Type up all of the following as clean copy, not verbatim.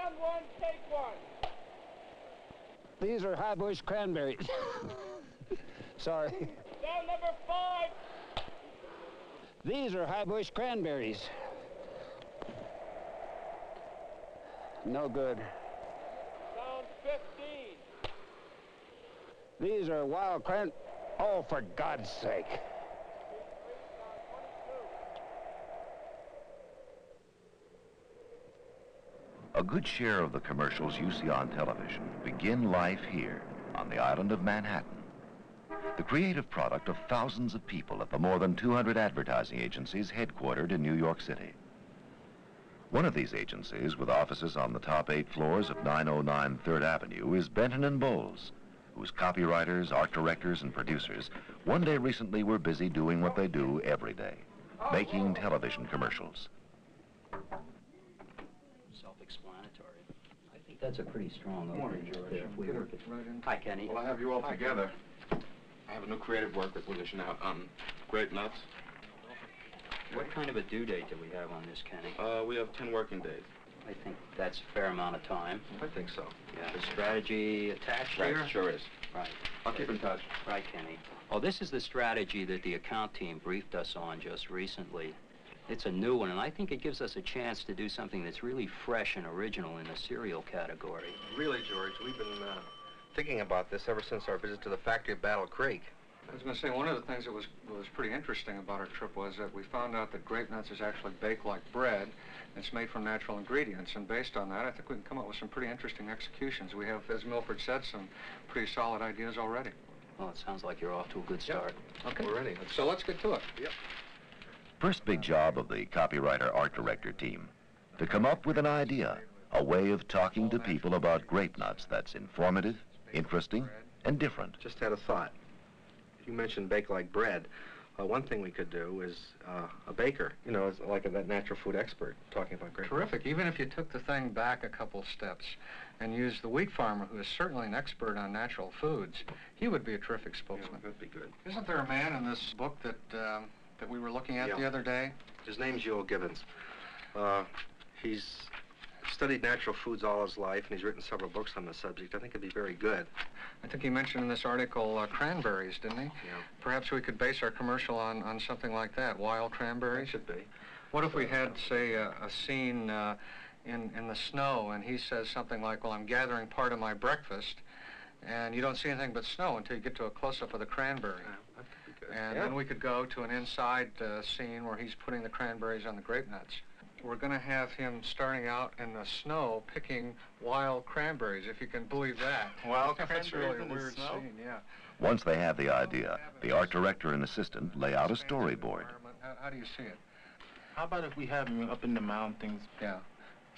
Round one, take one. These are high bush cranberries. Sorry. Down number 5. These are high bush cranberries. No good. Down 15. These are wild cran... Oh, for God's sake. A good share of the commercials you see on television begin life here on the island of Manhattan, the creative product of thousands of people at the more than 200 advertising agencies headquartered in New York City. One of these agencies, with offices on the top 8 floors of 909 3rd Avenue, is Benton and Bowles, whose copywriters, art directors, and producers one day recently were busy doing what they do every day, making television commercials. Self-explanatory. I think that's a pretty strong Good morning, opening George. there if we work it. Right in. Hi, Kenny. Well, I have you all together. I have a new creative work requisition out on Grape Nuts. What kind of a due date do we have on this, Kenny? We have 10 working days. I think that's a fair amount of time. I think so. Yeah. The strategy attached Right, here? sure is. Right. I'll keep in touch. Right, Kenny. Oh, this is the strategy that the account team briefed us on just recently. It's a new one, and I think it gives us a chance to do something that's really fresh and original in the cereal category. Really, George, we've been thinking about this ever since our visit to the factory at Battle Creek. I was going to say, one of the things that was pretty interesting about our trip was that we found out that grape nuts is actually baked like bread. It's made from natural ingredients, and based on that, I think we can come up with some pretty interesting executions. We have, as Milford said, some pretty solid ideas already. Well, it sounds like you're off to a good start. Yep. Okay. We're ready. So let's get to it. Yep. First big job of the copywriter art director team, to come up with an idea, a way of talking to people about grape nuts that's informative, interesting, and different. Just had a thought. You mentioned bake like bread. One thing we could do is a baker, you know, like that natural food expert talking about grape nuts. Terrific. Even if you took the thing back a couple steps and used the wheat farmer, who is certainly an expert on natural foods, he would be a terrific spokesman. Yeah, that'd be good. Isn't there a man in this book that that we were looking at the other day? His name's Euell Gibbons. He's studied natural foods all his life, and he's written several books on the subject. I think it'd be very good. I think he mentioned in this article cranberries, didn't he? Yeah. Perhaps we could base our commercial on something like that, wild cranberries. It should be. What if we had, say, a scene in the snow, and he says something like, well, I'm gathering part of my breakfast, and you don't see anything but snow until you get to a close-up of the cranberry. Yeah, that could be good. And then we could go to an inside scene where he's putting the cranberries on the grape nuts. We're going to have him starting out in the snow picking wild cranberries, if you can believe that. Wild That's really cranberries a in the weird snow? scene, yeah. Once they have the idea, the art director and assistant lay out a storyboard. How do you see it? How about if we have him up in the mountains? Yeah,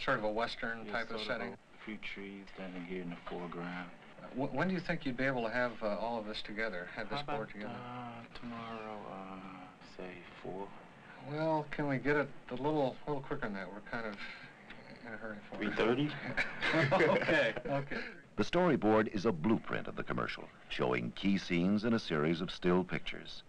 sort of a Western Yeah, type of sort setting. A few trees standing here in the foreground. When do you think you'd be able to have all of this together, have this How about, board together? Tomorrow, say 4. Well, can we get it a little quicker than that? We're kind of in a hurry for it. 3:30? Okay. The storyboard is a blueprint of the commercial, showing key scenes in a series of still pictures.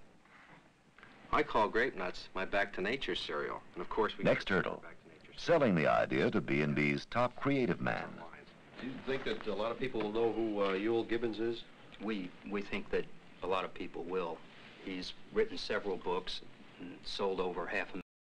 I call grape nuts my back to nature cereal, and of course we Next got hurdle, back to nature cereal. selling the idea to B&B's top creative man. Do you think that a lot of people will know who Euell Gibbons is? We think that a lot of people will. He's written several books and sold over 500,000